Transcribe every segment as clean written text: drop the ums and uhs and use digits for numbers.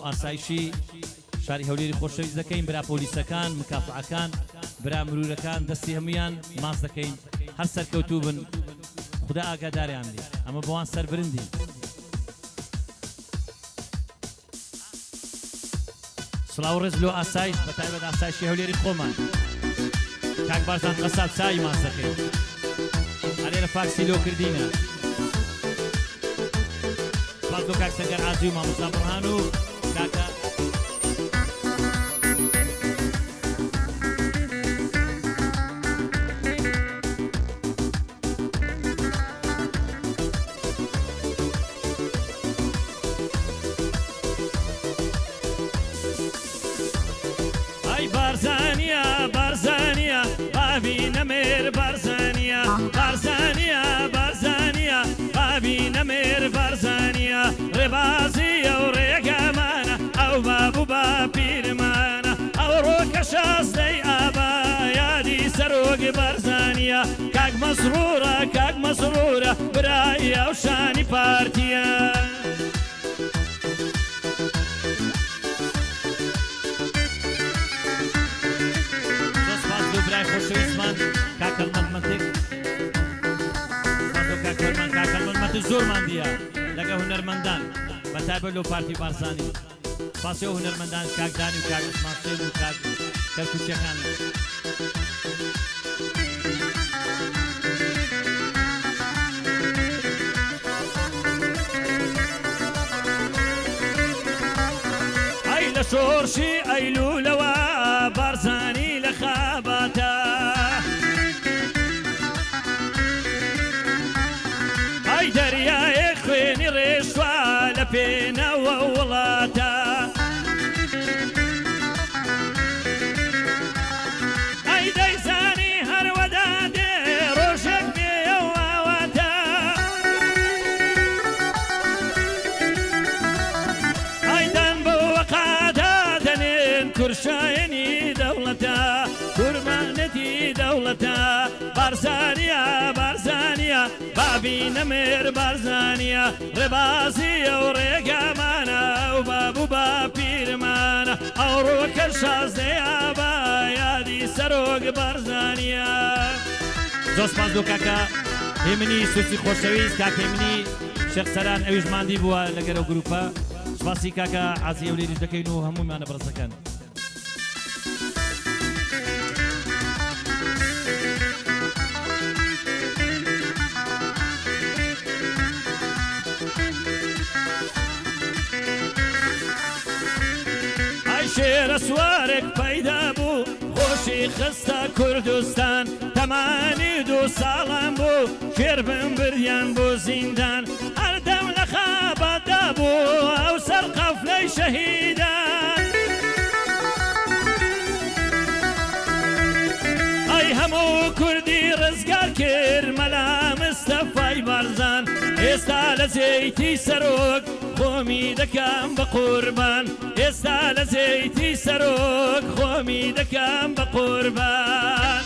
ئاسایشی شاری هەولێری خۆشەویست دەکەین برا پۆلیسەکان مکافعەکان برا مرورەکان دەستی هەمویان ماس دەکەین هەر سەرکەوتوو بن خدا ئاگاداریان بێ ئەمە بۆوان سەربرندی سڵاو ڕێز لۆ ئاسایش بەتایبەت ئاسایشی هەولێری خۆمان کاک بارزان قەساب چای ماس دەکەین هەرێرە فاکسی لۆ کردینە سپاس بۆ کاک سەنگەر عازی و مامۆستا بڕهان و کاکە بارزانیا بارزانیا بابی نمیر بارزانیا بارزانیا بارزانیا بابی نمیر بارزانیا ربازی او ریگمانا او بابو با پیرمانا او روکش از دی آبا یادی سروگ بارزانیا کاک مسرورا برای او شانی پارتیا خۆشەویستمان کاکەڵمەندمەندێک کاکەڵمەند زۆرمان دیە لەگە هونەرمەندان بەتایبەت لەو پارتی بارزانی سپاسی ئەو هونەرمەندان کاکدانی و کاک عوسمان و کاک کەرکوچیەکان ئەی لە شۆڕشی ئەیلوولەوە بارزانی لە خاباتە ئەی دەریایەک خوێنی ڕێشتوە لە پێنەوە وڵاتە ئەی دەیزانی هەروەدا دێ ڕۆژێک بێوەواتە ئەیدەن بۆ وەقادا دەنێن کورشایەنی دەوڵەتە کورمانەتی دەوڵەتە بارزانیا بارزانیا بابی نەمێر بارزانیا ڕێبازی ئەو ڕێگەمانە ئەو بابوو با پیرمانە ئەو ڕۆکە شازدەیە با یادی سەرۆک بارزانیا زۆر سپاس بۆ کاکە هێمنی سوسی خۆشەویست کاک هێمنی شێخ سەران ئەویش ماندی بووە لەگەر ئەو گروپە سپاسی کاکە عازی هەولێریش دەکەین و هەموومانە بەڕێزەکەن شێرە سوارێک پەیدا بوو خۆشی خستە کوردستان تەمانی 2 ساڵان بوو شێر بریان بۆ زیندان هەردەم لە خاباتدا بوو ئەو سەر قەفلەی شەهیدان ئەی هەموو کوردی ڕزگار کرد مەلا مستەفای بارزان ئێستا لە زەیتی سەرۆک خۆمی دەکەم بە قوربان ئێستا لە زەیتی سەرۆک خۆمی دەکەم بە قوربان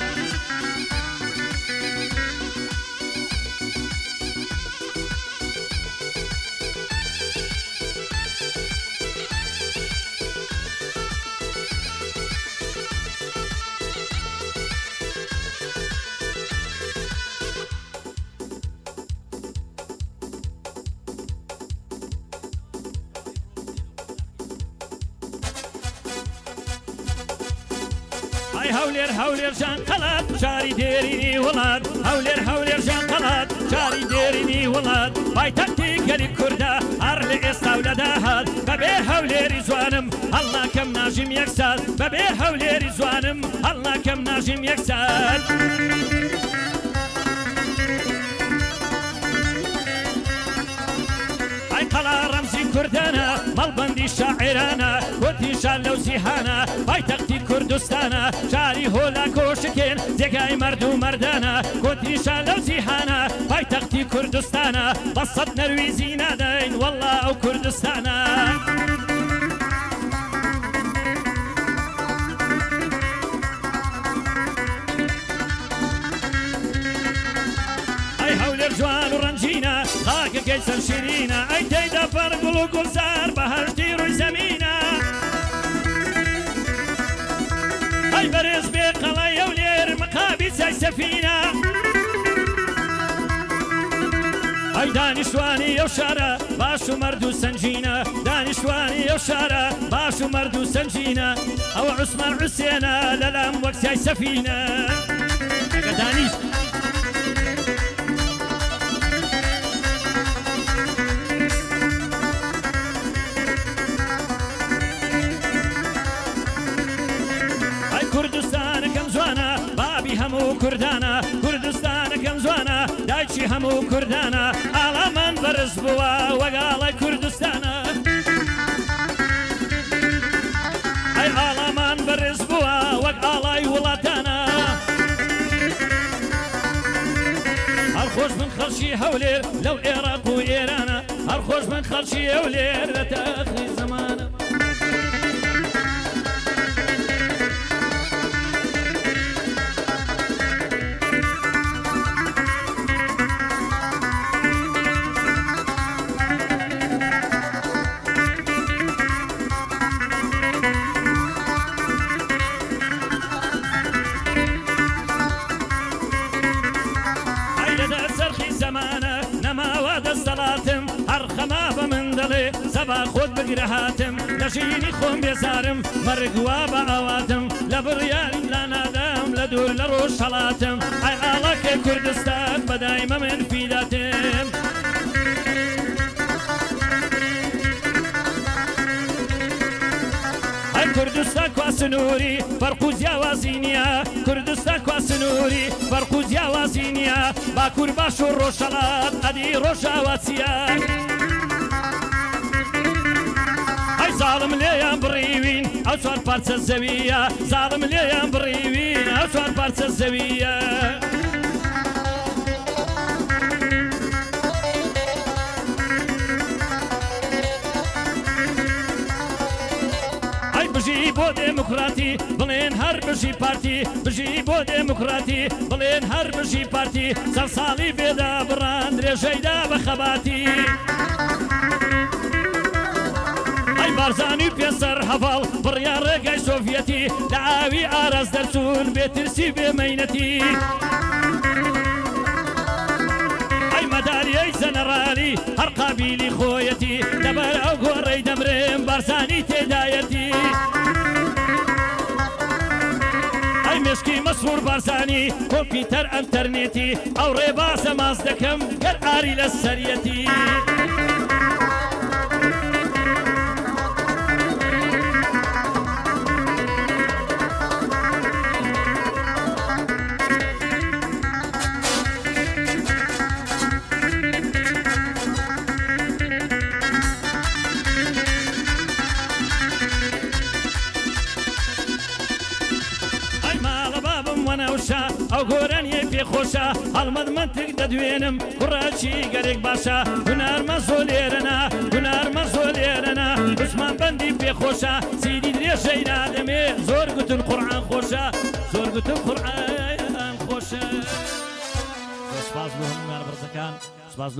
هەولێر ژان قەڵات شاری دێرینی وڵات هەولێر ژان قەڵات شاری دێرینی وڵات پایتەختی گەلی کوردە هەر لە ئێستا و لەداهات بەبێ هەولێری جوانم هەڵناکەم ناژیم یەک سات بەبێ هەولێری جوانم هەڵناکەم ناژیم یەک سات قەڵا ڕەمزی کوردانە مەڵبەندی شاعرانە وەتیشان لەو جیهانە پایتەختی کوردستانە شاری هۆلا کۆشکێن جێگای مەرد و مەردانە کۆتیشان لەو جیهانە پایتەختی کوردستانە بە سەد نەرویزی نادەین وەڵڵا ئەو کوردستانە ئەی هەولێر جوان و ڕەنجینە خاکەکەی سەر شیرینە ئەی تێیدا فەرگوڵ و گوڵزار بە هەشتی ڕووی زەمینە وەکسای سەفینە ئەی دانیشتوانی ئەو شارە باش و مەرد و سەنجینە دانیشتوانی ئەو شارە باش و مەرد و سەنجینە ئەوە عوسمان حوسێنە لەلام وەکسای سەفینە ئەگە دانیش کوردستانەکەم جوانە بابی هەموو کوردانە کوردستانەکەم جوانە دایکی هەموو کوردانە ئاڵامان بەرز بووە وەگاڵای کوردستانە ئەی ئاڵامان بەرز بووە وەک ئاڵای وڵاتانە هەرخۆش من خەڵکی هەولێر لەو عێراق و ئێرانە هەرخۆش من خەڵکی هەولێر لە تاخری زەمانە هەرخەما بە من دەڵێ سەبا خۆت بگرە هاتم لە ژینی خۆم بێزارم مەرگوا بە ئاواتم لە بڕیاریم لا نادام لە دوور لە ڕۆژ هەڵاتم ئای ئاڵاکەی کوردستان بەدایمە من فیداتم ئەی کوردستان کوا سنووری فەرق و جیاوازی نییە کوردستان کوا سنووری فەرق و جیاوازی نییە باکوور باش و ڕۆژهەڵات ئەدی ڕۆژاواتیە ئەی زاڵم لێیان بڕیوین ئەو چوار پارچە زەویە زاڵم لێیان بڕیوین ئەو چوار پارچە زەویە بژی بۆ دێموکراتی بڵێن هەر بژی پارتی بژی بۆ دێموکراتی بڵێن هەر بژی پارتی چەند ساڵی بێدا بڕان درێژەیدا بە خەباتی ئەی بارزانی پێسەر هەڤاڵ بڕیان ڕێگای سۆڤیەتی لە ئاوی ئاراز دەرچوون بێترسی بێمەینەتی ئەی مەداریەی جەنەڕالی هەر قابیلی خۆیەتی لەبەر ئەو گۆڕەی دەمرێن بارزانی تێدایەتی ئەی مشکی مەسوور بارزانی کۆمپیوتەر ئەنتەرنێتی ئەو ڕێباسە ماز دەکەم گەر ئاری لە سەریەتی ئەو گۆرانیە پێخۆشە هەڵمەد منتێک دەدوێنم کوڕاچی گەرێک باشە هونارمە زۆر لێرەنا هونارمە زۆر لێرەنا عوسمان بەندی پێخۆشە سیدی درێژەی نادەمێ زۆر گوتن قورئان خۆشە زۆر گوتن قورئان خۆشە. سپاس بۆ هەموو ماربەرزەکان سپاس